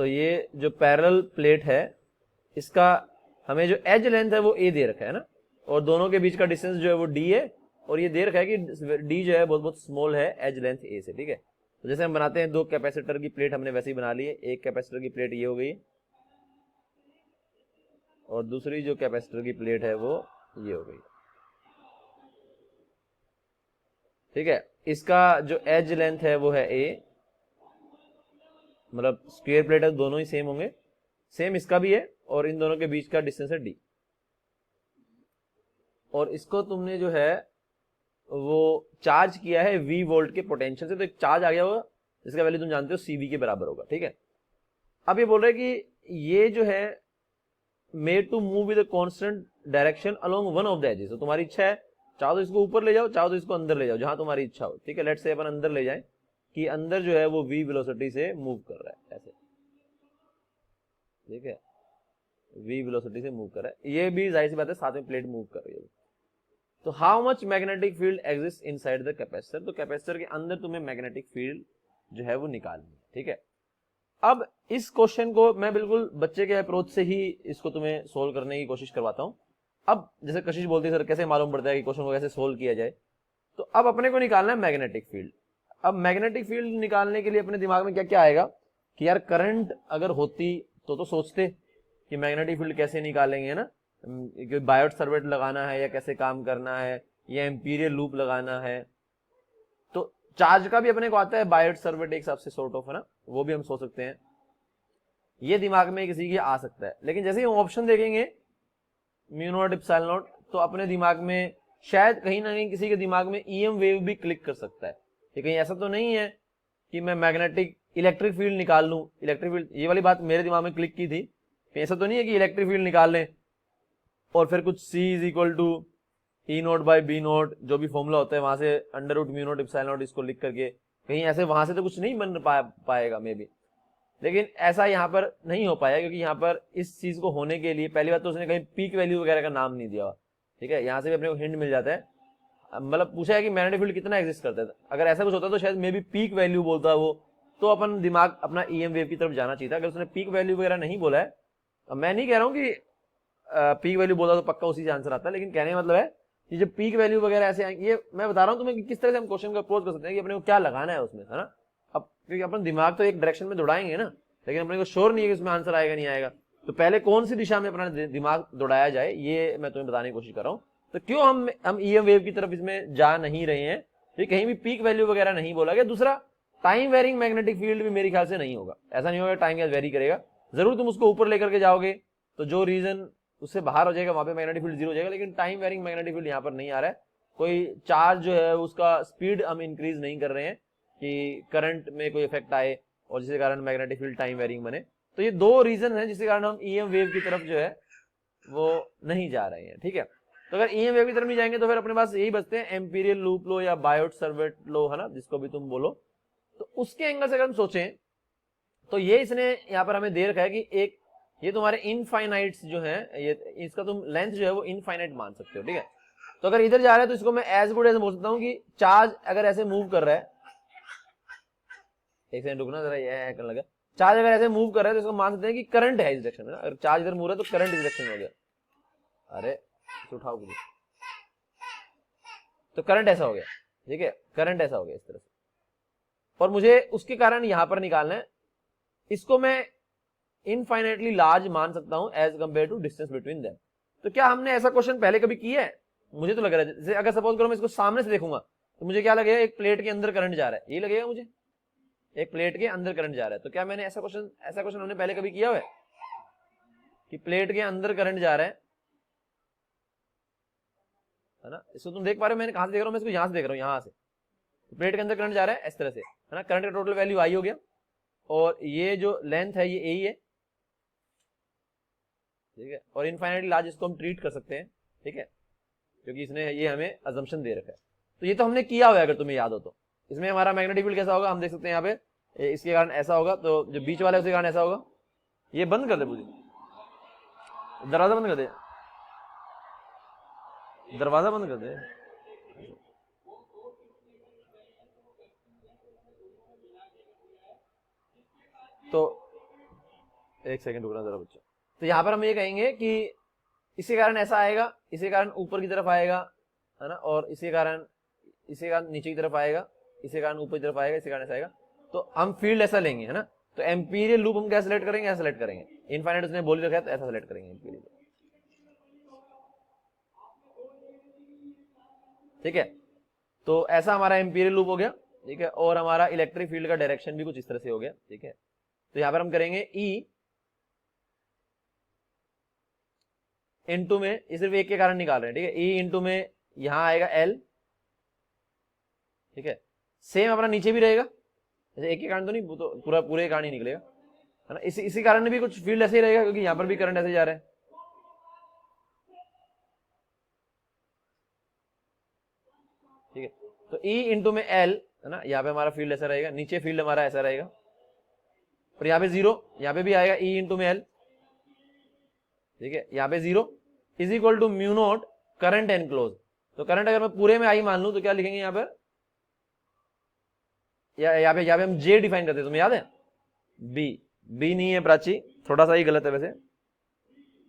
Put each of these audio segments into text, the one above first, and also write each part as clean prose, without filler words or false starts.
तो ये जो पैरेलल प्लेट है इसका हमें जो एज लेंथ है वो ए दे रखा है ना, और दोनों के बीच का डिस्टेंस जो है वो डी है, और ये दे रखा है कि डी जो है बहुत बहुत स्मॉल है एज लेंथ ए से, ठीक है। तो जैसे हम बनाते हैं दो कैपेसिटर की प्लेट हमने वैसे ही बना ली है, एक कैपेसिटर की प्लेट ये हो गई और दूसरी जो कैपेसिटर की प्लेट है वो ये हो गई, ठीक है। इसका जो एज लेंथ है वो है ए, मतलब स्क्वायर प्लेट है दोनों ही सेम होंगे, सेम इसका भी है, और इन दोनों के बीच का डिस्टेंस है डी। और इसको तुमने जो है वो चार्ज किया है V वोल्ट के पोटेंशियल से, तो एक चार्ज आ गया होगा जिसका वैल्यू तुम जानते हो CV के बराबर होगा, ठीक है। अब ये बोल रहे हैं कि ये जो है made to move with constant direction along one of the axes. तो तुम्हारी इच्छा है, चाहो तो इसको ऊपर ले जाओ, चाहो तो इसको अंदर ले जाओ, जहां तुम्हारी इच्छा हो, ठीक है। लेट्स से अपन अंदर ले जाएं कि अंदर जो है वो V वेलोसिटी से मूव कर रहा है ऐसे, ठीक है, V वेलोसिटी से मूव कर रहा है, ये भी जाहिर सी बात है साथ में प्लेट मूव कर रही है। तो how much magnetic field exist inside the capacitor, तो कैपेसिटर के अंदर तुम्हें मैग्नेटिक फील्ड जो है वो निकालनी है, ठीक है। अब इस क्वेश्चन को मैं बिल्कुल बच्चे के अप्रोच से ही इसको तुम्हें सोल्व करने की कोशिश करवाता हूं। अब जैसे कशिश बोलती है सर कैसे मालूम पड़ता है कि क्वेश्चन को कैसे सोल्व किया जाए, तो अब अपने को निकालना है मैग्नेटिक फील्ड। अब मैग्नेटिक फील्ड निकालने के लिए अपने दिमाग में क्या क्या आएगा कि यार करंट अगर होती तो सोचते कि मैग्नेटिक फील्ड कैसे निकालेंगे ना, बायोट सर्किट लगाना है या कैसे काम करना है या एम्पीरियल लूप लगाना है। तो चार्ज का भी अपने को आता है बायोट सर्किट एक हिसाब से सॉर्ट ऑफ, है ना, वो भी हम सोच सकते हैं, ये दिमाग में किसी के आ सकता है। लेकिन जैसे ही हम ऑप्शन देखेंगे म्यू नॉट एप्सिलॉन नॉट, तो अपने दिमाग में शायद कहीं ना कहीं किसी के दिमाग में EM वेव भी क्लिक कर सकता है कि कहीं ऐसा तो नहीं है कि मैं मैग्नेटिक इलेक्ट्रिक फील्ड निकाल लूं। इलेक्ट्रिक फील्ड, ये वाली बात मेरे दिमाग में क्लिक की थी, ऐसा तो नहीं है कि इलेक्ट्रिक फील्ड निकाल लें और फिर कुछ C is equal to E naught by B naught, जो भी फॉर्मूला होता है वहां से under root mu naught epsilon naught इसको लिख करके, कहीं ऐसे वहां से तो कुछ नहीं बन पाएगा मे बी। लेकिन ऐसा यहाँ पर नहीं हो पाया क्योंकि यहाँ पर इस चीज को होने के लिए पहली बात तो उसने कहीं पीक वैल्यू वगैरह का नाम नहीं दिया हुआ, ठीक है। यहाँ से भी अपने को हिंट मिल जाता है, मतलब पूछा है कि मैग्नेटिक फील्ड कितना एग्जिस्ट करता है, अगर ऐसा कुछ होता तो शायद मे बी पीक वैल्यू बोलता वो, तो अपन दिमाग अपना EM वेव की तरफ जाना चाहिए था। अगर उसने पीक वैल्यू वगैरह नहीं बोला है, मैं नहीं कह रहा हूँ कि पीक वैल्यू बोला तो पक्का उसी से आंसर आता है, लेकिन कहने का मतलब है कि जब पीक वैल्यू वगैरह ऐसे आएंगे, ये मैं बता रहा हूँ तुम्हें कि किस तरह से हम क्वेश्चन को अप्रोच कर सकते हैं कि अपने को क्या लगाना है उसमें, है ना। अब क्योंकि अपन दिमाग तो एक डायरेक्शन में दौड़ाएंगे ना, लेकिन अपने को श्योर नहीं है कि उसमें आंसर आएगा नहीं आएगा, तो पहले कौन सी दिशा में अपना दिमाग दौड़ाया जाए ये मैं तुम्हें बताने की कोशिश कर रहा हूँ। तो क्यों हम EM वेव की तरफ इसमें जा नहीं रहे हैं, तो कहीं भी पीक वैल्यू वगैरह नहीं बोला गया। दूसरा, टाइम वेरिंग मैग्नेटिक फील्ड भी मेरे ख्याल से नहीं होगा, ऐसा नहीं होगा टाइम वेरी करेगा, जरूर तुम उसको ऊपर लेकर के जाओगे तो जो रीजन उससे बाहर हो जाएगा वहां पे मैग्नेटिक फील्ड जीरो हो जाएगा, लेकिन टाइम वेरिंग मैग्नेटिक फील्ड यहाँ पर नहीं आ रहा है। कोई चार्ज जो है उसका स्पीड हम इंक्रीज नहीं कर रहे हैं कि करंट में कोई इफेक्ट आए और जिसके कारण मैग्नेटिक फील्ड टाइम वेरिंग बने। तो ये दो रीजन है जिसके कारण हम EM वेव की तरफ जो है वो नहीं जा रहे हैं, ठीक है। तो अगर EM वेव की तरफ नहीं जाएंगे तो फिर अपने पास यही बचते हैं एम्पीरियल लूप लो या बायोट सर्किट लो, है ना, जिसको भी तुम बोलो। तो उसके एंगल से अगर हम सोचें तो ये इसने यहाँ पर हमें दे रखा है कि एक ये तुम्हारे इनफाइनाइट्स जो है, ये इसका तुम लेंथ जो है वो इनफाइनाइट मान सकते हो, ठीक है। तो अगर इधर जा रहा है तो इसको मैं एज गुड एज बोल सकता हूँ कि चार्ज अगर ऐसे मूव कर रहा है, एक सेकंड रुकना जरा, ये करने लगा, चार्ज अगर ऐसे मूव कर रहा है तो इसको मान सकते हैं कि करंट है इस डायरेक्शन में। अगर चार्ज इधर मूव रहा है तो करंट इस डायरेक्शन में हो गया, अरे उठाओ कुछ, तो करंट ऐसा हो गया, ठीक है, करंट ऐसा हो गया इस तरह से, और मुझे उसके कारण यहां पर निकालना है, इसको मैं इनफाइनाइटली लार्ज मान सकता हूं as compare to distance between them. तो क्या हमने ऐसा क्वेश्चन पहले कभी किया है? मुझे तो लग रहा है, जैसे अगर सपोज करो मैं इसको सामने से देखूंगा तो मुझे क्या लगेगा, एक प्लेट के अंदर करंट जा रहा है, ये लगेगा मुझे एक प्लेट के अंदर करंट जा रहा है। तो क्या मैंने ऐसा क्वेश्चन हमने पहले कभी किया हुआ है कि प्लेट के अंदर करंट जा रहा है ना। इसको तुम देख पा रहे हो, मैंने कहां से देख रहा हूं, मैं इसको यहां से देख रहा हूं, यहां से प्लेट के अंदर करंट जा रहा है इस तरह से, है ना। करंट का टोटल वैल्यू I हो गया और ये जो लेंथ है ये A ही है, ठीक है। और इनफाइनाइटली लार्ज इसको हम ट्रीट कर सकते हैं, ठीक है, क्योंकि इसने ये हमें अजम्पशन दे रखा है। तो ये तो हमने किया हुआ है, अगर तुम्हें याद हो तो। इसमें हमारा मैग्नेटिक फील्ड कैसा होगा हम देख सकते हैं, यहाँ पे इसके कारण ऐसा होगा, तो जो बीच वाला है उसके कारण ऐसा होगा। ये बंद कर दे पूरी, दरवाजा बंद कर दे, दरवाजा बंद कर दे। तो एक सेकंड रुकना जरा बच्चों। तो यहाँ पर हम ये कहेंगे कि इसी कारण ऐसा आएगा, इसी कारण ऊपर की तरफ आएगा, है ना, और इसी कारण नीचे की तरफ आएगा, इसी कारण ऊपर की तरफ आएगा, इसी कारण ऐसा आएगा। तो हम फील्ड ऐसा लेंगे, है ना। तो एम्पीरियल लूप हम क्या सेलेक्ट करेंगे, ऐसा सेलेक्ट करेंगे। इनफाइनाइट उसने बोल रखा है तो ऐसा सेलेक्ट करेंगे एम्पीरियल। ठीक है, तो ऐसा हमारा एम्पीरियल लूप हो गया। ठीक है, और हमारा इलेक्ट्रिक फील्ड का डायरेक्शन भी कुछ इस तरह से हो गया। ठीक है, तो यहां पर हम करेंगे ई इंटू में, ये सिर्फ एक के कारण निकाल रहे हैं। ठीक है, ई इंटू में यहां आएगा एल। ठीक है, सेम अपना नीचे भी रहेगा, जैसे एक के कारण तो नहीं, वो तो पूरे कारण ही निकलेगा, है ना। इसी कारण भी कुछ फील्ड ऐसे ही रहेगा, क्योंकि यहां पर भी करंट ऐसे जा रहा है। ठीक है, तो ई इंटू में एल, है ना, यहाँ पे हमारा फील्ड ऐसा रहेगा, नीचे फील्ड हमारा ऐसा रहेगा, और यहाँ पे जीरो, यहाँ पे भी आएगा ई इंटू में एल। ठीक है, यहाँ पे zero is equal to mu naught current enclose. तो करंट अगर मैं पूरे में आई मान लूं तो क्या लिखेंगे यहाँ पर, यहाँ पे हम जे डिफाइन करते हैं, तुम्हें याद है। बी नहीं है प्राची, थोड़ा सा ही गलत है वैसे।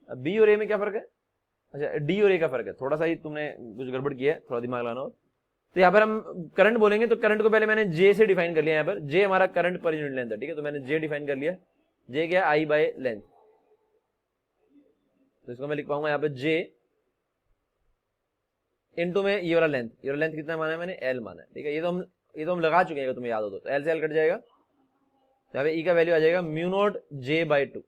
बी और ए में क्या फर्क है, अच्छा डी और ए का फर्क है, थोड़ा सा ही तुमने कुछ गड़बड़ किया है, थोड़ा दिमाग लाना। और तो यहाँ पर हम करंट बोलेंगे, तो करंट को पहले मैंने जे से डिफाइन कर लिया। यहाँ पर जे हमारा करंट पर यूनिट लेंथ है। ठीक है, तो मैंने जे डिफाइन कर लिया, जे क्या है, आई बाय लेंथ। तो इसको मैं लिख पाऊंगा यहाँ पे जे इनटू में ये वाला लेंथ, कितना माना है मैंने, एल माना है। ठीक है, ये तो हम लगा चुके हैं, अगर तुम्हें याद हो तो एल से एल कट जाएगा, तो यहाँ पे ई का वैल्यू आ जाएगा म्यू नॉट जे बाई 2।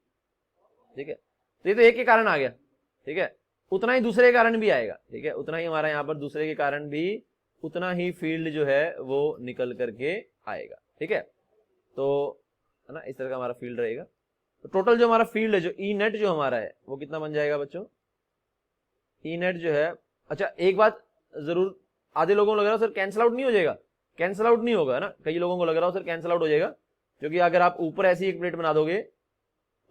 ठीक है, तो ये तो एक के कारण आ गया। ठीक है, उतना ही दूसरे के कारण भी आएगा। ठीक है, उतना ही हमारा यहाँ पर दूसरे के कारण भी उतना ही फील्ड जो है वो निकल करके आएगा। ठीक है, तो है ना, इस तरह का हमारा फील्ड रहेगा। तो टोटल जो हमारा फील्ड है, जो ई नेट जो हमारा है, वो कितना बन जाएगा बच्चों, ई नेट जो है। अच्छा एक बात जरूर, आधे लोगों को लग रहा है सर कैंसिल आउट नहीं हो जाएगा, कैंसिल आउट नहीं होगा, है ना। कई लोगों को लग रहा हो सर कैंसिल आउट हो जाएगा, क्योंकि अगर आप ऊपर ऐसी एक प्लेट बना दोगे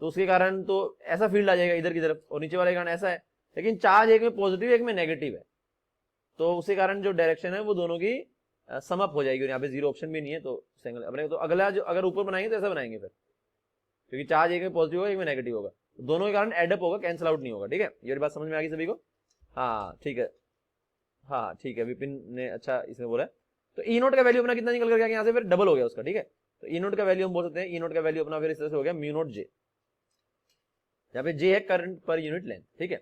तो उसके कारण तो ऐसा फील्ड आ जाएगा इधर की तरफ, और नीचे वाले के कारण ऐसा है। लेकिन चार्ज एक में पॉजिटिव एक में नेगेटिव है, तो उसी कारण जो डायरेक्शन है वो दोनों की समअप हो जाएगी। और यहाँ पे जीरो ऑप्शन भी नहीं है, तो सिंगल अपने तो अगला जो अगर ऊपर बनाएंगे तो ऐसा बनाएंगे फिर, क्योंकि चार्ज एक में पॉजिटिव होगा एक में नेगेटिव होगा, तो दोनों के कारण एडअप होगा, कैंसिल आउट नहीं होगा। ठीक है, ये बात समझ में आ गई सभी को। हाँ ठीक है, हाँ ठीक है, विपिन ने अच्छा इसमें बोला है। तो ई नोट का वैल्यू अपना कितना निकल कर गया यहाँ से, फिर डबल हो गया उसका। ठीक है, तो ई नोट का वैल्यू हम बोल सकते हैं, ई नोट का वैल्यू अपना फिर इस तरह से हो गया म्यू नोट जे, यहाँ पे जे है करंट पर यूनिट लेंथ। ठीक है,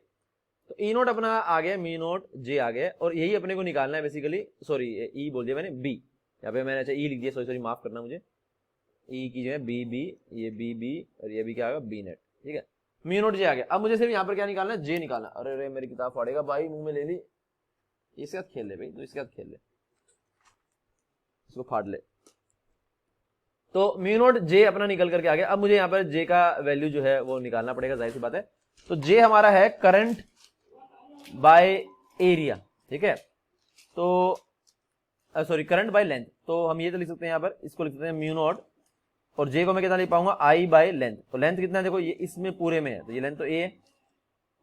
तो ई नोट अपना आ गया, म्यू नोट जे आ गया, और यही अपने को निकालना है बेसिकली। सॉरी ई बोल दिया मैंने, बी, यहाँ पे मैंने अच्छा ई लिख दिया, सॉरी माफ करना मुझे। ई की जो है बी, ये बी और ये भी क्या आएगा, बी नेट। ठीक है, म्यू नोट जे आ गया। अब मुझे सिर्फ यहाँ पर क्या निकालना है, जे निकालना। अरे मेरी किताब फाड़ेगा भाई, मुंह में ले ली, इसके साथ खेल ले भाई, तो इसके साथ खेल ले, इसको फाड़ ले। तो म्यू नोट जे अपना निकल करके आ गया। अब मुझे यहाँ पर जे का वैल्यू जो है वो निकालना पड़ेगा, जाहिर सी बात है। तो जे हमारा है करंट बाय एरिया। ठीक है, तो सॉरी करंट बाय लेंथ, तो हम ये तो लिख सकते हैं यहाँ पर, इसको लिख सकते हैं म्यू नोट, और जे को मैं कितना लिख पाऊंगा, आई बाय लेंथ। तो लेंथ कितना है देखो, ये इसमें पूरे में है, तो ये लेंथ तो ए है,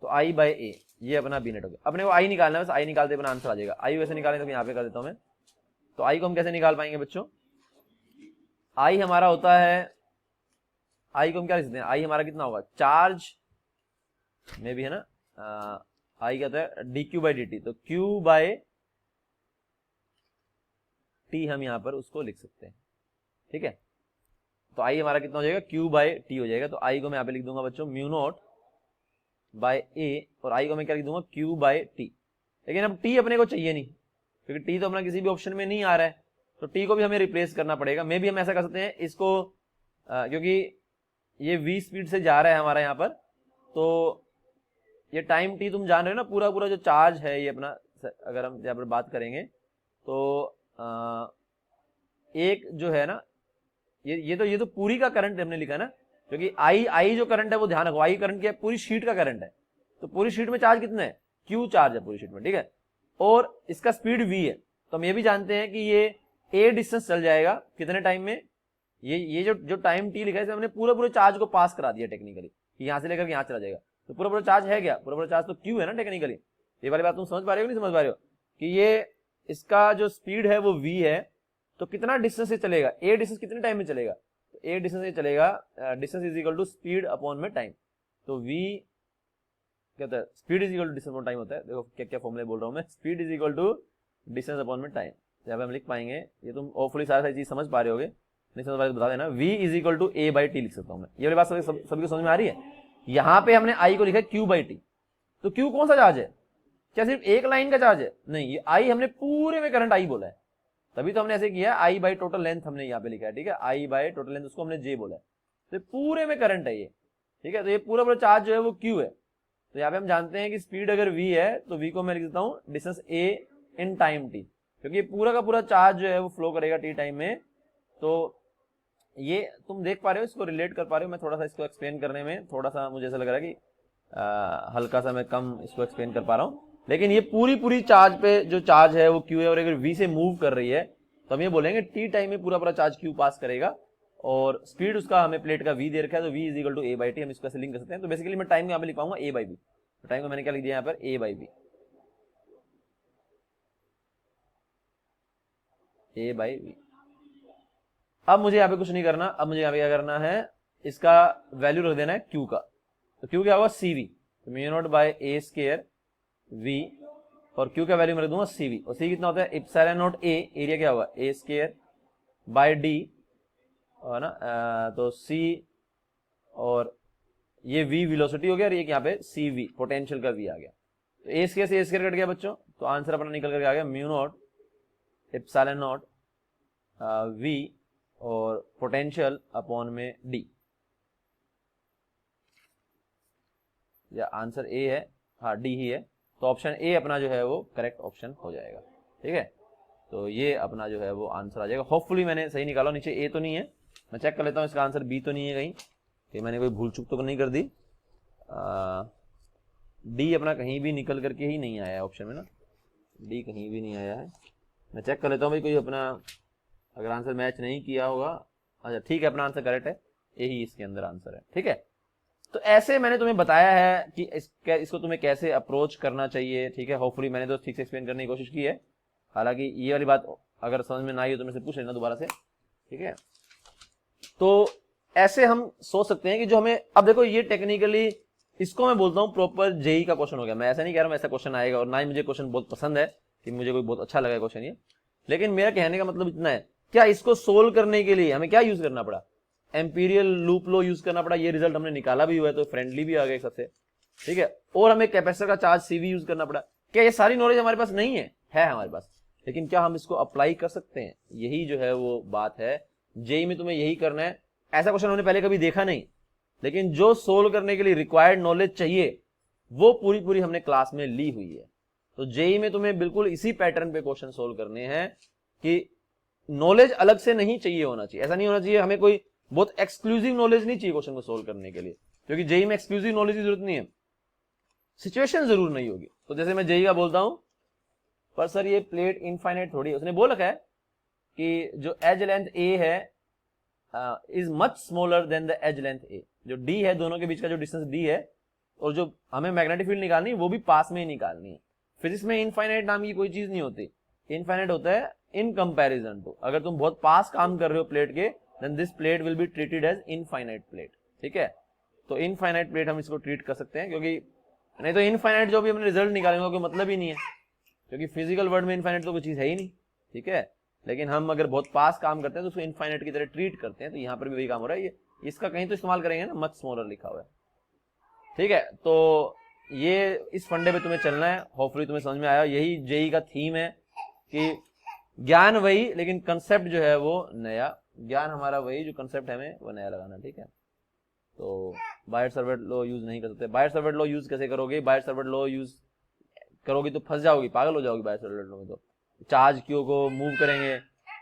तो आई बाय ए, ये अपना बी नेट हो गया। अपने को आई निकालना है, बस आई निकालते अपना आंसर आ जाएगा। आई वैसे निकालें तो यहाँ पे कर देता हूं मैं। तो आई को हम कैसे निकाल पाएंगे बच्चों, आई हमारा होता है, आई को हम क्या लिख सकते हैं, आई हमारा कितना होगा, चार्ज में भी है ना, आई क्या होता है, D Q by D T, तो क्यू बाय टी हम यहाँ पर उसको लिख सकते हैं। ठीक है, तो आई हमारा कितना हो जाएगा, क्यू बाय टी हो जाएगा। तो आई को मैं यहाँ पे लिख दूंगा बच्चों म्यू नोट बाय ए, और आई को मैं क्या लिख दूंगा, क्यू बाय टी। लेकिन अब टी अपने को चाहिए नहीं, क्योंकि टी तो अपना किसी भी ऑप्शन में नहीं आ रहा है, तो टी को भी हमें रिप्लेस करना पड़ेगा। मे भी हम ऐसा कर सकते हैं इसको, क्योंकि ये v स्पीड से जा रहा है हमारा यहाँ पर, तो ये टाइम t तुम जान रहे हो ना, पूरा पूरा जो चार्ज है ये अपना, अगर हम यहाँ पर बात करेंगे तो एक जो है ना, ये तो पूरी का करंट हमने लिखा है ना, क्योंकि आई जो करंट है वो ध्यान रखो, आई करंट क्या है, पूरी शीट का करंट है। तो पूरी शीट में चार्ज कितना है, क्यू चार्ज है पूरी शीट में। ठीक है, और इसका स्पीड v है, तो हम ये भी जानते हैं कि ये a डिस्टेंस चल जाएगा कितने टाइम में, ये जो टाइम t लिखा है, हमने पूरे चार्ज को पास करा दिया टेक्निकली, कि यहां से लेकर यहाँ चला जाएगा। तो पूरा चार्ज है क्या, पूरा चार्ज तो q है ना टेक्निकली। ये वाली बात तुम समझ पा रहे हो नहीं समझ पा रहे हो, कि ये इसका जो स्पीड है वो v है, तो कितना डिस्टेंस से चलेगा, a डिस्टेंस कितने टाइम में चलेगा, तो ए डिस्टेंस ये चलेगा, distance is equal to speed upon में टाइम। तो v क्या होता है, speed is equal to distance upon time होता है। देखो क्या क्या फॉर्मूले बोल रहा हूँ मैं, speed is equal to distance upon में टाइम। यहाँ पे हम लिख पाएंगे, ये तुम होपफुली सारी चीज समझ पा रहे होगे, नहीं समझ पा रहे तो बता देना। v is equal to a by T लिख सकता हूँ मैं, ये वाली बात सभी को समझ में आ रही है। यहाँ पे हमने i को लिखा है q बाई टी, तो q कौन सा चार्ज है, क्या सिर्फ एक लाइन का चार्ज है, नहीं, ये i हमने पूरे में करंट i बोला है, तभी तो हमने ऐसे किया है, i बाई टोटल लेंथ हमने यहाँ पे लिखा है, ठीक है, i बाई टोटल लेंथ उसको हमने j बोला है, तो पूरे में करंट है ये, ठीक है। तो ये पूरा पूरा चार्ज जो है वो q है। तो यहाँ पे हम जानते हैं कि स्पीड अगर v है तो v को मैं लिख देता हूँ distance a in time t, क्योंकि ये पूरा का पूरा चार्ज जो है वो फ्लो करेगा t टाइम में। तो ये तुम देख पा रहे हो, इसको रिलेट कर पा रहे हो। मैं थोड़ा सा इसको एक्सप्लेन करने में थोड़ा सा मुझे ऐसा लग रहा है कि हल्का सा मैं कम इसको एक्सप्लेन कर पा रहा हूँ, लेकिन ये पूरी पूरी चार्ज पे जो चार्ज है वो q है, और अगर v से मूव कर रही है तो हम ये बोलेंगे t टाइम में पूरा पूरा चार्ज q पास करेगा, और स्पीड उसका हमें प्लेट का v दे रखा है, तो v is equal to a by T, हम इसको ऐसे लिंक कर सकते हैं। तो बेसिकली मैं टाइम को यहाँ पे लिख पाऊंगा a बाई v, तो टाइम को मैंने क्या लिख दिया यहाँ पर a by v, a by v। अब मुझे यहाँ पे कुछ नहीं करना, अब मुझे यहाँ पे क्या करना है, इसका वैल्यू रख देना है q का, तो q क्या होगा cv, तो mu naught by a square v, और q का वैल्यू मैं रख दूंगा cv, और c कितना होता है इप्सिलॉन नॉट a, एरिया क्या होगा a स्क्वायर बाय d, है ना, तो c, और ये v वेलोसिटी हो गया, और ये यहाँ पे cv पोटेंशियल का v आ गया, तो a स्क्वायर से a स्क्वायर कट गया बच्चों, तो आंसर अपना निकल करके आ गया mu naught epsilon not v और पोटेंशियल अपॉन में d, या आंसर a है, हाँ d ही है, तो ऑप्शन a अपना जो है वो करेक्ट ऑप्शन हो जाएगा, ठीक है। तो ये अपना जो है वो आंसर आ जाएगा, होपफुली मैंने सही निकाला, नीचे a तो नहीं है, मैं चेक कर लेता हूँ इसका आंसर b तो नहीं है कहीं, कि मैंने कोई भूल चूक तो नहीं कर दी, d अपना कहीं भी निकल करके ही नहीं आया है ऑप्शन में ना, d कहीं भी नहीं आया है, मैं चेक कर लेता हूँ भाई कोई अपना अगर आंसर मैच नहीं किया होगा। अच्छा ठीक है, अपना आंसर करेक्ट है, यही इसके अंदर आंसर है, ठीक है। तो ऐसे मैंने तुम्हें बताया है कि इसको तुम्हें कैसे अप्रोच करना चाहिए, ठीक है। होपफुली मैंने तो ठीक से एक्सप्लेन करने की कोशिश की है, हालांकि ये वाली बात अगर समझ में ना आई हो तो मेरे से पूछ लेना दोबारा से, ठीक है। तो ऐसे हम सोच सकते हैं कि जो हमें, अब देखो ये टेक्निकली इसको मैं बोलता हूँ प्रॉपर जेई का क्वेश्चन हो गया, मैं ऐसा नहीं कह रहा हूँ ऐसा क्वेश्चन आएगा, और ना ही मुझे क्वेश्चन बहुत पसंद है कि मुझे कोई बहुत अच्छा लगा क्वेश्चन ये, लेकिन मेरा कहने का मतलब इतना है, क्या इसको सोल्व करने के लिए हमें क्या यूज करना पड़ा, एम्पीरियल लूप लो यूज करना पड़ा, ये रिजल्ट हमने निकाला भी हुआ है, तो फ्रेंडली भी आ गया सबसे, ठीक है। और हमें कैपेसिटर का चार्ज सीवी यूज करना पड़ा, क्या ये सारी नॉलेज हमारे पास नहीं है हमारे पास, लेकिन क्या हम इसको अप्लाई कर सकते हैं, यही जो है वो बात है। जेई में तुम्हें यही करना है, ऐसा क्वेश्चन हमने पहले कभी देखा नहीं, लेकिन जो सोल्व करने के लिए रिक्वायर्ड नॉलेज चाहिए वो पूरी पूरी हमने क्लास में ली हुई है। तो जेई में तुम्हें बिल्कुल इसी पैटर्न पे क्वेश्चन सोल्व करने हैं कि नॉलेज अलग से नहीं चाहिए होना चाहिए, ऐसा नहीं होना चाहिए हमें कोई बहुत एक्सक्लूसिव नॉलेज नहीं चाहिए क्वेश्चन को सोल्व करने के लिए, क्योंकि जेई में एक्सक्लूसिव नॉलेज की जरूरत नहीं है, सिचुएशन जरूर नहीं होगी। तो जैसे मैं जेई का बोलता हूं, पर सर ये प्लेट इनफाइनाइट थोड़ी है, उसने बोल रखा है कि जो एज लेंथ ए है is much smaller than the edge length a, जो डी है दोनों के बीच का जो डिस्टेंस डी है, और जो हमें मैग्नेटिक फील्ड निकालनी है वो भी पास में ही निकालनी है। फिजिक्स में इनफाइनाइट नाम की कोई चीज नहीं होती, इनफाइनाइट होता है इन कंपैरिजन टू, अगर तुम बहुत पास काम कर रहे हो प्लेट के, then this plate will be treated as infinite plate, ठीक है। तो इनफाइनाइट प्लेट हम इसको ट्रीट कर सकते हैं, क्योंकि नहीं तो इनफाइनाइट जो भी हमने रिजल्ट निकालेंगे कोई मतलब ही नहीं है, क्योंकि फिजिकल वर्ल्ड में इनफाइनाइट तो कोई चीज है ही नहीं, ठीक है। लेकिन हम अगर बहुत पास काम करते हैं तो उसको इनफाइनाइट की तरह ट्रीट करते हैं, तो यहाँ पर भी वही काम हो रहा है, ये इसका कहीं तो इस्तेमाल करेंगे ना, मच स्मॉलर लिखा हुआ है, ठीक है। तो ये इस फंडे पे तुम्हें चलना है, होपफुली तुम्हें समझ में आया, यही जेई का थीम है कि ज्ञान वही लेकिन कंसेप्ट जो है वो नया, ज्ञान हमारा वही, जो कंसेप्ट है हमें वो नया लगाना, ठीक है। तो बायर सर्वेट लॉ यूज नहीं कर सकते, बायर सर्वेट लॉ यूज कैसे करोगे, बायर सर्वेट लॉ यूज करोगे तो फंस जाओगी, पागल हो जाओगी बायर सर्वेट लॉ में। तो चार्ज क्यू को मूव करेंगे,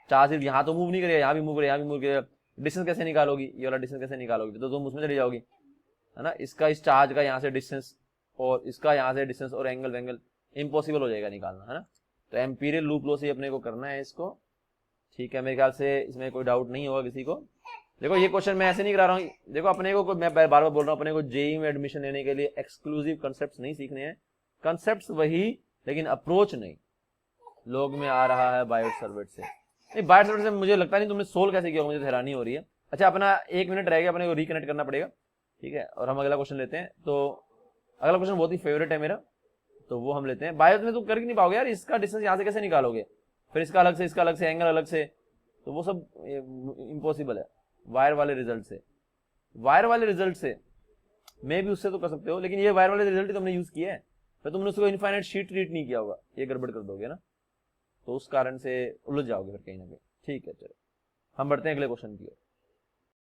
चार्ज सिर्फ यहाँ तो मूव नहीं करेगा, यहाँ भी मूव करेगा, यहाँ भी मूव करेगा, डिस्टेंस कैसे निकालोगी, ये वाला डिस्टेंस कैसे निकालोगी, तो तुम उसमें चली जाओगी, है ना। इसका इस चार्ज का यहाँ से डिस्टेंस और इसका यहाँ से डिस्टेंस और एंगल वेंगल इम्पॉसिबल हो जाएगा निकालना, है ना। तो एम्पीरियल लूप लॉ से अपने को करना है इसको, ठीक है। मेरे ख्याल से इसमें कोई डाउट नहीं होगा किसी को। देखो ये क्वेश्चन मैं ऐसे नहीं करा रहा हूँ, देखो अपने को मैं बार बार बोल रहा हूँ, अपने को जेईई में एडमिशन लेने के लिए एक्सक्लूसिव कंसेप्ट नहीं सीखने हैं, कंसेप्ट वही लेकिन अप्रोच नहीं। लोग में आ रहा है बायर सर्वेट से, नहीं बायर सर्वेट से मुझे लगता नहीं तुमने सोल्व कैसे किया, मुझे हैरानी हो रही है। अच्छा अपना 1 मिनट रह गया, अपने को रिकनेक्ट करना पड़ेगा, ठीक है, और हम अगला क्वेश्चन लेते हैं। तो अगला क्वेश्चन बहुत ही फेवरेट है मेरा, तो वो हम लेते हैं। बायो में तुम कर नहीं पाओगे यार, इसका डिस्टेंस यहाँ से कैसे निकालोगे, फिर इसका अलग से, इसका अलग से, एंगल अलग से, तो वो सब इम्पॉसिबल है वायर वाले रिजल्ट से। वायर वाले रिजल्ट से मे भी उससे तो कर सकते हो, लेकिन ये वायर वाले रिजल्ट ही तुमने यूज किया है, फिर तुमने उसको इनफाइनाइट शीट ट्रीट नहीं किया होगा, ये गड़बड़ कर दोगे ना, तो उस कारण से उलझ जाओगे फिर कहीं ना कहीं। ठीक है चलो हम बढ़ते हैं अगले क्वेश्चन की ओर।